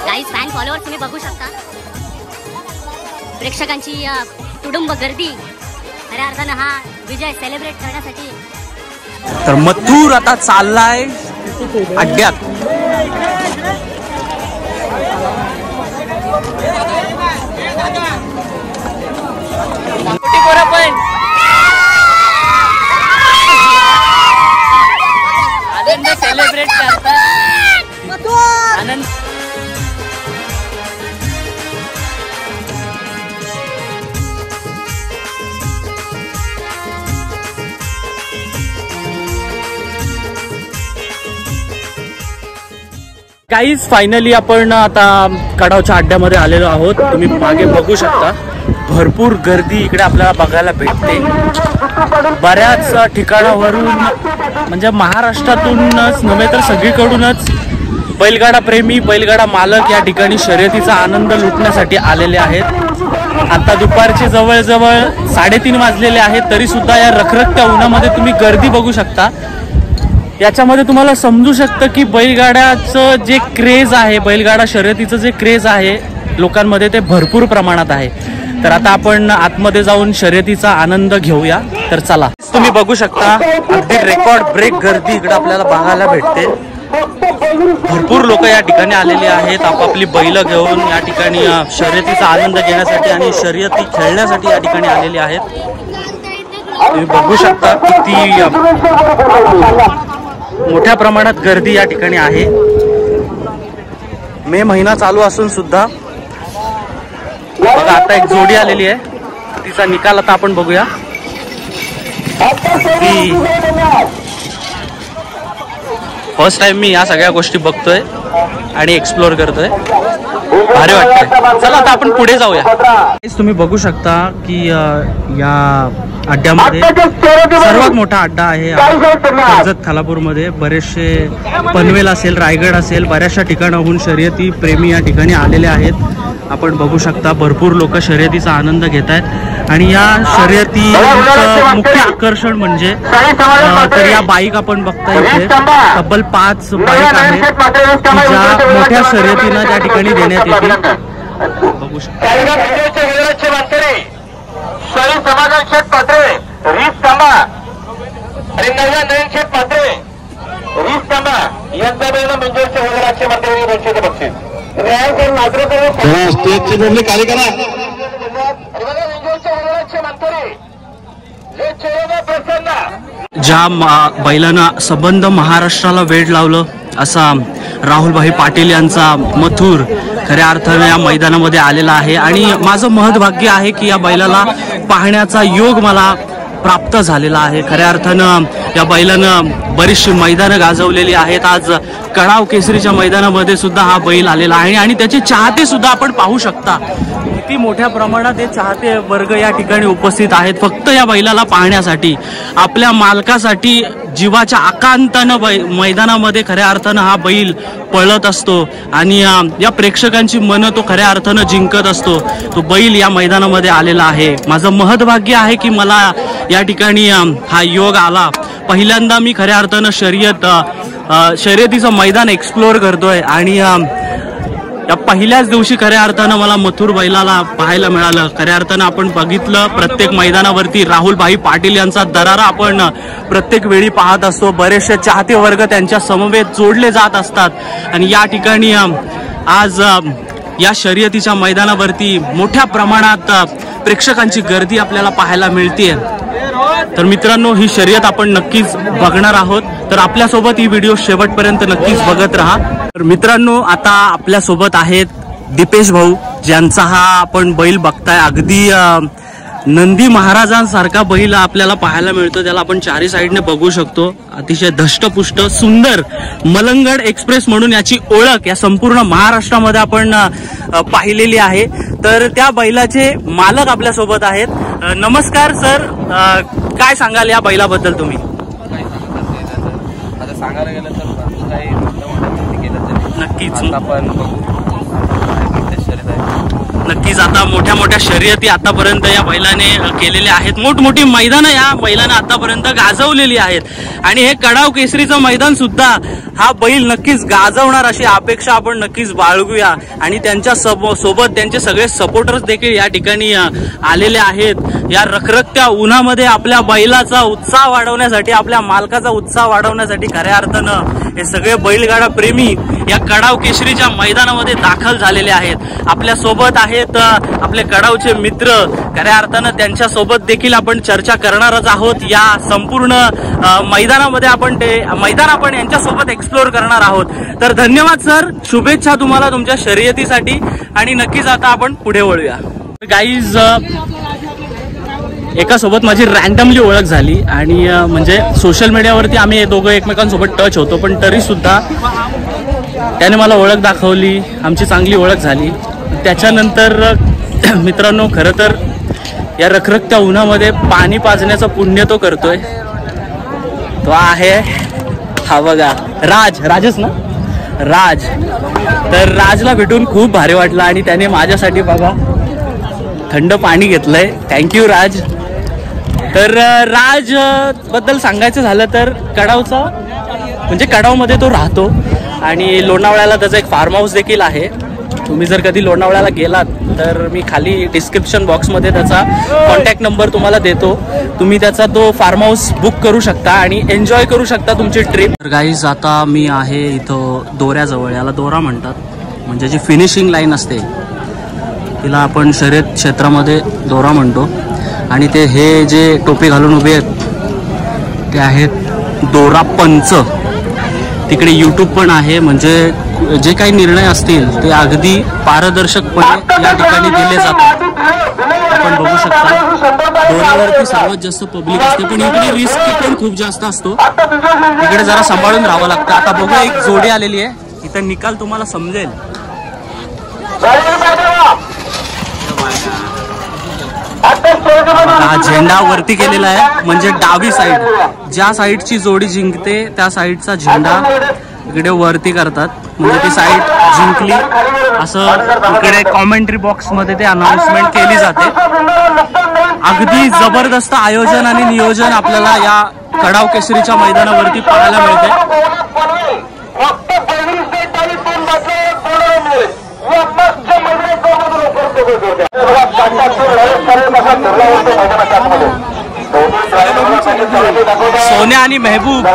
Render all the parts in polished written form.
Guys fan followers तुम्ही बघू शकता, प्रेक्षकांची तुडुंब गर्दी खऱ्या अर्थानं हा विजय सेलिब्रेट करण्यासाठी। तर मथुर आता चाललाय अड्ड्यात। आनंद सेलिब्रेट करतात आनंद। गाईज फायनली आपण आता कडावच्या अड्ड्यामध्ये आलेलो आहोत। तुम्ही मागे बघू शकता भरपूर गर्दी इकडे आपल्याला बघायला भेटते। बऱ्याच ठिकाणावरून म्हणजे महाराष्ट्रातूनच नव्हे तर सगळीकडूनच बैलगाडा प्रेमी, बैलगाडा मालक या ठिकाणी शर्यतीचा आनंद लुटण्यासाठी आलेले आहेत। आता दुपारचे जवळजवळ 3:30 वाजलेले आहेत, तरी सुद्धा या रखरखत्या उन्हामध्ये तुम्ही गर्दी बघू शकता। याच्यामध्ये तुम्हाला समजू शकतं की बैलगाड्याचं जे क्रेज आहे, बैलगाडा शर्यतीचं जे क्रेज आहे लोकांमध्ये ते भरपूर प्रमाणात आहे। तर आता आपण आतमध्ये जाऊन शर्यतीचा आनंद घेऊया। तर चला, तुम्ही बघू शकता अगदी रेकॉर्ड ब्रेक गर्दी इकडे आपल्याला बघायला भेटते। भरपूर लोक या ठिकाणी आलेली आहेत, आपापली बैल घेऊन या ठिकाणी शर्यतीचा आनंद घेण्यासाठी आणि शर्यती खेळण्यासाठी या ठिकाणी आलेली आहेत। तुम्ही बघू शकता किती मोठ्या प्रमाणात गर्दी या ठिकाणी आहे। मे महिना चालू असून सुद्धा बघा आता एक जोडी आलेली आहे, तिचा निकाल आता आपण बघूया। फर्स्ट टाइम मी या सगळ्या गोष्टी बघतोय आणि एक्सप्लोर करतोय, भारी वाटतंय। चला आता आपण पुढे जाऊया। तुम्ही बघू शकता की या अड्ड्यामध्ये सर्वात मोठा अड्डा आहे कर्जत खालापूरमध्ये। बरेचसे पनवेल असेल, रायगड असेल, बऱ्याचशा ठिकाणाहून शर्यती प्रेमी या ठिकाणी आलेले आहेत। आपण बघू शकता भरपूर लोक शर्यतीचा आनंद घेत आहेत आणि या शर्यतीचं मुख्य आकर्षण म्हणजे तर या बाईक आपण बघता इथे तब्बल 5 बाईक आहेत ज्या मोठ्या शर्यतींना त्या ठिकाणी देण्यात येतील। बघू शकता ज्या बैलांना संबंध महाराष्ट्राला वेड लावलं असा राहुलभाई पाटील यांचा मथुर खऱ्या अर्थाने या मैदानामध्ये आलेला आहे आणि माझं महत्भाग्य आहे की या बैलाला पाहण्याचा योग मला प्राप्त झालेला आहे। खऱ्या अर्थानं या बैलानं बरीचशी मैदानं गाजवलेली आहेत। आज कडाव केसरीच्या मैदानामध्ये सुद्धा हा बैल आलेला आहे आणि त्याचे चाहते सुद्धा आपण पाहू शकता किती मोठ्या प्रमाणात हे चाहते वर्ग या ठिकाणी उपस्थित आहेत फक्त या बैलाला पाहण्यासाठी। आपल्या मालकासाठी जीवाच्या आकांतानं मैदानामध्ये खऱ्या अर्थानं हा बैल पळत असतो आणि या प्रेक्षकांची मनं तो खऱ्या अर्थानं जिंकत असतो। तो बैल या मैदानामध्ये आलेला आहे। माझं महत्भाग्य आहे की मला या ठिकाणी हा योग आला। पहिल्यांदा मी खऱ्या अर्थानं शर्यतीचं मैदान एक्सप्लोर करतोय आणि या पहिल्याच दिवशी खऱ्या अर्थानं मला मथुर बैलाला पाहायला मिळालं। खऱ्या अर्थानं आपण बघितलं प्रत्येक मैदानावरती राहुलभाई पाटील यांचा दरारा आपण प्रत्येक वेळी पाहत असतो। बरेचसे चाहते वर्ग त्यांच्या समवेत जोडले जात असतात आणि या ठिकाणी आज या शर्यतीच्या मैदानावरती मोठ्या प्रमाणात प्रेक्षकांची गर्दी आपल्याला पाहायला मिळते। तर मित्रांनो ही शर्यत आपण नक्कीच बघणार आहोत, तर आपल्यासोबत ही व्हिडिओ शेवटपर्यंत नक्कीच बघत राहा। तर मित्रांनो आता आपल्यासोबत आहेत दीपेश भाऊ, ज्यांचा हा आपण बैल बघताय अगदी नंदी महाराजांसारखा बैल आपल्याला पाहायला मिळतो। त्याला आपण चारी साईडने बघू शकतो, अतिशय धष्टपुष्ट सुंदर मलंगड एक्सप्रेस म्हणून याची ओळख या संपूर्ण महाराष्ट्रामध्ये आपण पाहिलेली आहे। तर त्या बैलाचे मालक आपल्यासोबत आहेत। नमस्कार सर, काय सांगाल या बैलाबद्दल तुम्ही? आता सांगायला गेलं तर काही केलं नक्कीच आपण बघू नक्कीच आता मोठ्या मोठ्या शर्यती आतापर्यंत या बैलाने केलेल्या आहेत. मोठमोठी मैदानं या बैलाने आतापर्यंत गाजवलेली आहेत आणि हे कडाव केसरीचं मैदान सुद्धा हा बैल नक्कीच गाजवणार अशी अपेक्षा आपण नक्कीच बाळगूया. आणि त्यांच्या सोबत त्यांचे सगळे सपोर्टर्स देखील या ठिकाणी आलेले आहेत. या रखरखत्या उन्हामध्ये आपल्या बैलाचा उत्साह वाढवण्यासाठी, आपल्या मालकाचा उत्साह वाढवण्यासाठी खऱ्या अर्थानं हे सगळे बैलगाडा प्रेमी या कडाव केसरीच्या मैदानामध्ये दाखल झालेले आहेत. आपल्या सोबत आहेत आपले कडावचे मित्र. खऱ्या अर्थानं त्यांच्या सोबत देखील आपण चर्चा करणारच आहोत. या संपूर्ण मैदानामध्ये आपण यांच्यासोबत एक्सप्लोर करणार आहोत. तर धन्यवाद सर, शुभेच्छा तुम्हाला तुमच्या शर्यतीसाठी. आणि नक्कीच आता आपण पुढे वळूया. गाईज, एका सोबत माझी रँडमली ओळख झाली आणि म्हणजे सोशल मीडियावरती आम्ही दोघं एकमेकांसोबत टच होतो, पण तरी सुद्धा त्याने मला ओळख दाखवली, आमची चांगली ओळख झाली. त्याच्यानंतर मित्रांनो, खरं तर या रखरखत्या उन्हामध्ये पाणी पाजण्याचं पुण्य तो करतोय. तो आहे हा बघा, राजच ना, राज. तर राजला भेटून खूप भारी वाटलं आणि त्याने माझ्यासाठी बघा थंड पाणी घेतलंय. थँक्यू राज. तर राज बद्दल सांगायचं झालं तर कडावचा म्हणजे कडावमध्ये तो राहतो आणि लोणावळ्याला त्याचं एक फार्म हाऊस देखील आहे. तुम्ही जर कधी लोणावळ्याला गेलात तर मी खाली डिस्क्रिप्शन बॉक्समध्ये त्याचा कॉन्टॅक्ट नंबर तुम्हाला देतो. तुम्ही त्याचा तो फार्म हाऊस बुक करू शकता आणि एन्जॉय करू शकता तुमची ट्रिप. तर गाईज, आता मी आहे इथं दोऱ्याजवळ. याला दोरा म्हणतात, म्हणजे जी फिनिशिंग लाईन असते तिला आपण शर्यत क्षेत्रामध्ये दोरा म्हणतो. आणि ते हे जे टोपी घालून उभे आहेत ते आहेत दोरा पंच. तिकडे यूट्यूब पण आहे, म्हणजे जे काही निर्णय असतील ते अगदी पारदर्शकपणे या ठिकाणी दिले जातात. आपण बघू शकता दोऱ्यावरती सर्वात जास्त पब्लिक असते, पण इकडे रिस्क पण खूप जास्त असतो. इकडे जरा सांभाळून राहावं लागतं. आता बघू, एक जोडी आलेली आहे इथं, निकाल तुम्हाला समजेल. हा झेंडा वरती केलेला आहे, म्हणजे डावी साईड, ज्या साईडची जोडी जिंकते त्या साईडचा झेंडा इकडे वरती करतात, म्हणजे ती साईड जिंकली असं इकडे कॉमेंट्री बॉक्स मध्ये ते अनाउन्समेंट केली जाते. अगदी जबरदस्त आयोजन आणि नियोजन आपल्याला या कडाव केसरीच्या मैदानावरती पाहायला मिळते. सोन्या आणि मेहबूब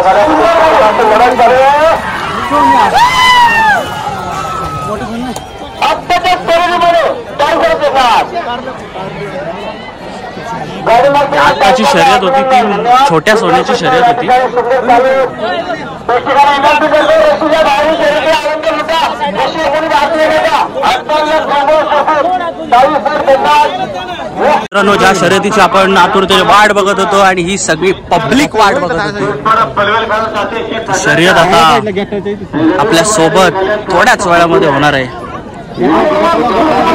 आताची शर्यत होती ती छोट्या सोन्याची शर्यत होती. मित्रांनो, ज्या शर्यतीची आपण आतुरतेने वाट बघत होतो आणि ही सगळी पब्लिक वाट बघत होती, शर्यत आता आपल्या सोबत थोड्याच वेळामध्ये होणार आहे.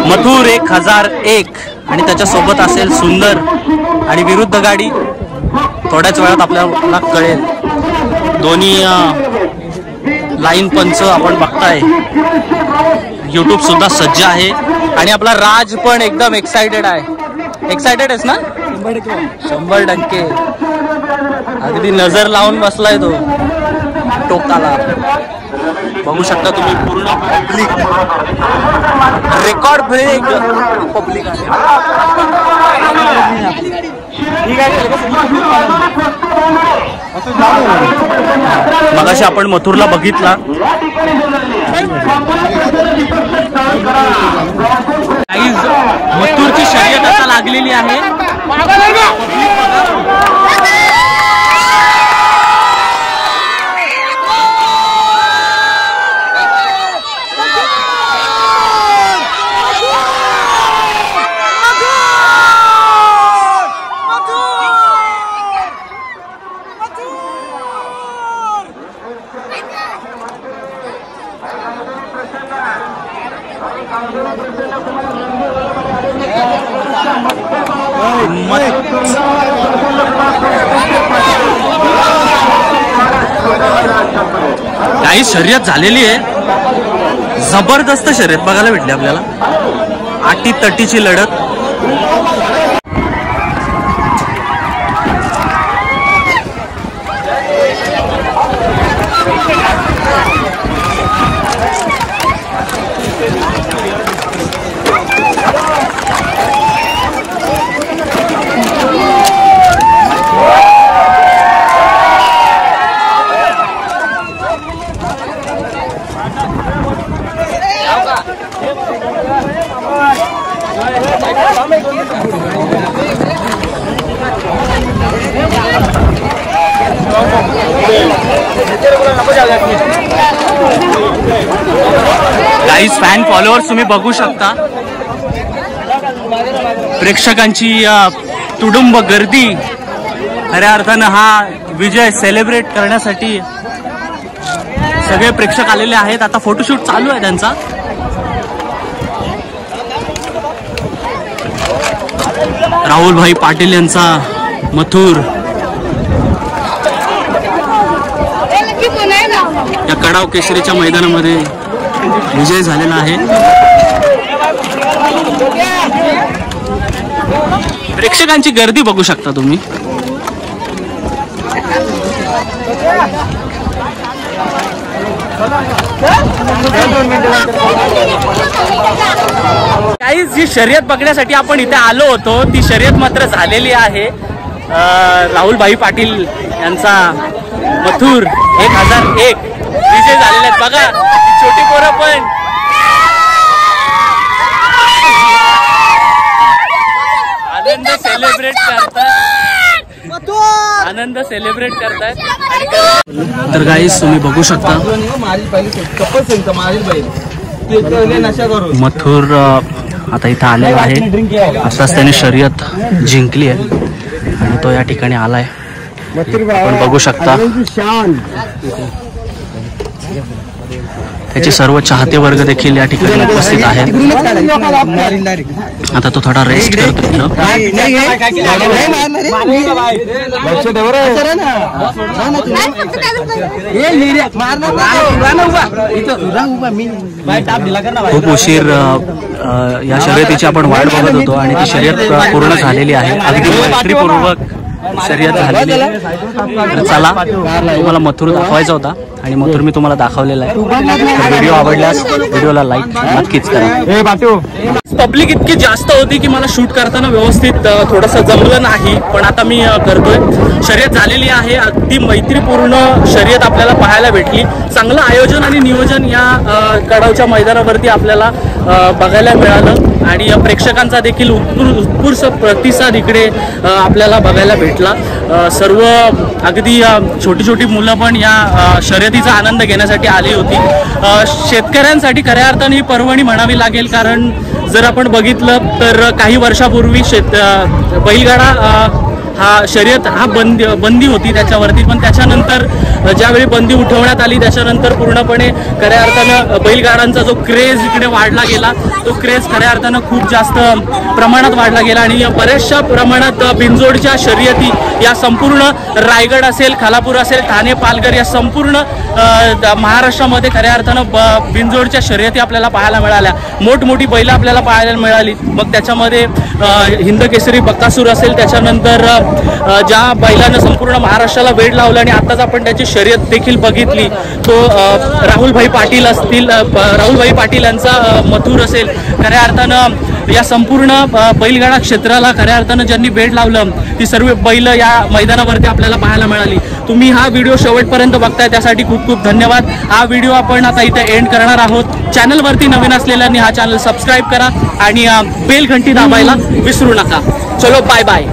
मथुर 1001 आणि त्याच्या सोबत असेल सुंदर आणि विरुद्ध गाडी. थोड्याच वेळात आपल्याला कळेल. दोन्ही लाईन पंच आपण बघताय. यूट्यूब सुद्धा सज्ज आहे आणि आपला राज पण एकदम एक्साइटेड आहे. एक्साइटेड आहेस ना? 100%. अगदी नजर लावून बसलाय तो टोकाला. बघू शकता तुम्ही पूर्ण पब्लिक, रेकॉर्ड ब्रेक पब्लिक आहे. मगाशी आपण मथुरला बघितला. मथुरची शर्यत आता लागलेली आहे. काही शर्यत झालेली आहे, जबरदस्त शर्यत बघायला भेटली आपल्याला. आटीतटीची लढत. गाईज फॅन फॉलोअर्स तुम्ही बघू शकता, प्रेक्षकांची तुडुंब गर्दी. खऱ्या अर्थानं हा विजय सेलिब्रेट करण्यासाठी सगळे प्रेक्षक आलेले आहेत. आता फोटोशूट चालू आहे त्यांचा. राहुलभाई पाटील यांचा मथुर या कडाव केसरीच्या मैदानामध्ये विजय झालेला आहे. प्रेक्षकांची गर्दी बघू शकता तुम्ही. काही जी शर्यत बघण्यासाठी आपण इथे आलो होतो ती शर्यत मात्र झालेली आहे. राहुलभाई पाटील यांचा मथुर 1001 विजय झालेले आहेत. बघा छोटी पोरं पण आनंद सेलिब्रेट करतात. तर गाईस तुम्ही बघू शकता मथुर आता इथं आलेला आहे. आताच त्याने शर्यत जिंकली आहे आणि तो या ठिकाणी आलाय. आपण बघू शकता त्याचे सर्व चाहते वर्ग देखील या ठिकाणी उपस्थित आहेत. आता तो थोडा रेस्ट करतो. खूप उशीर या शर्यतीची आपण वाट बघत होतो आणि ती शर्यत पूर्ण झालेली आहे. अगदी मैत्रीपूर्वक शर्यत झालेली. तर चला, तुम्हाला मथुर दाखवायचा होता आणि मथुर मी तुम्हाला दाखवलेला आहे. व्हिडिओ आवडल्यास व्हिडिओला लाईक नक्कीच करा. पब्लिक इतकी जास्त होती की मला शूट करताना व्यवस्थित थोडंसं जमलं नाही, पण आता मी करतोय. शर्यत झालेली आहे, अगदी मैत्रीपूर्ण शर्यत आपल्याला पाहायला भेटली. चांगलं आयोजन आणि नियोजन या कडावच्या मैदानावरती आपल्याला बघायला मिळालं आणि प्रेक्षकांचा देखील उत्स्फूर्त प्रतिसाद इकडे आपल्याला बघायला भेटला. सर्व अगदी छोटी छोटी मुलं पण या शर्यतीचा आनंद घेण्यासाठी आली होती. शेतकऱ्यांसाठी खऱ्या अर्थाने ही पर्वणी म्हणावी लागेल, कारण जर आपण बघितलं तर काही वर्षापूर्वी बैलगाडा शर्यत बंदी होती त्याच्यावरती, पण त्याच्यानंतर ज्यावेळी बंदी उठवण्यात आली त्याच्यानंतर पूर्णपणे खऱ्या अर्थानं बैलगाडांचा जो क्रेज इकडे वाढला गेला, तो क्रेज खऱ्या अर्थानं खूप जास्त प्रमाणात वाढला गेला आणि बऱ्याचशा प्रमाणात बिनजोडच्या शर्यती या संपूर्ण रायगड असेल, खालापूर असेल, ठाणे, पालघर या संपूर्ण महाराष्ट्रामध्ये खऱ्या अर्थानं बिनजोडच्या शर्यती आपल्याला पाहायला मिळाल्या. मोठमोठी बैलं आपल्याला पाहायला मिळाली. मग त्याच्यामध्ये हिंद केसरी बकासूर असेल, त्याच्यानंतर ज्या बैलानं संपूर्ण महाराष्ट्राला वेड लावलं आणि आताच आपण त्याची शर्यत देखील बघितली, तो राहुलभाई पाटील असतील, राहुलभाई पाटील यांचा मथुर असेल. खऱ्या अर्थानं या संपूर्ण बैलगाडा क्षेत्राला खऱ्या अर्थानं ज्यांनी वेड लावलं ती सर्व बैल या मैदानावरती आपल्याला पाहायला मिळाली. तुम्ही हा व्हिडिओ शेवटपर्यंत बघताय त्यासाठी खूप खूप धन्यवाद. हा व्हिडिओ आपण आता इथे एंड करणार आहोत. चॅनलवरती नवीन असलेल्यांनी हा चॅनल सबस्क्राईब करा आणि बेल घंटी दाबायला विसरू नका. चलो बाय बाय.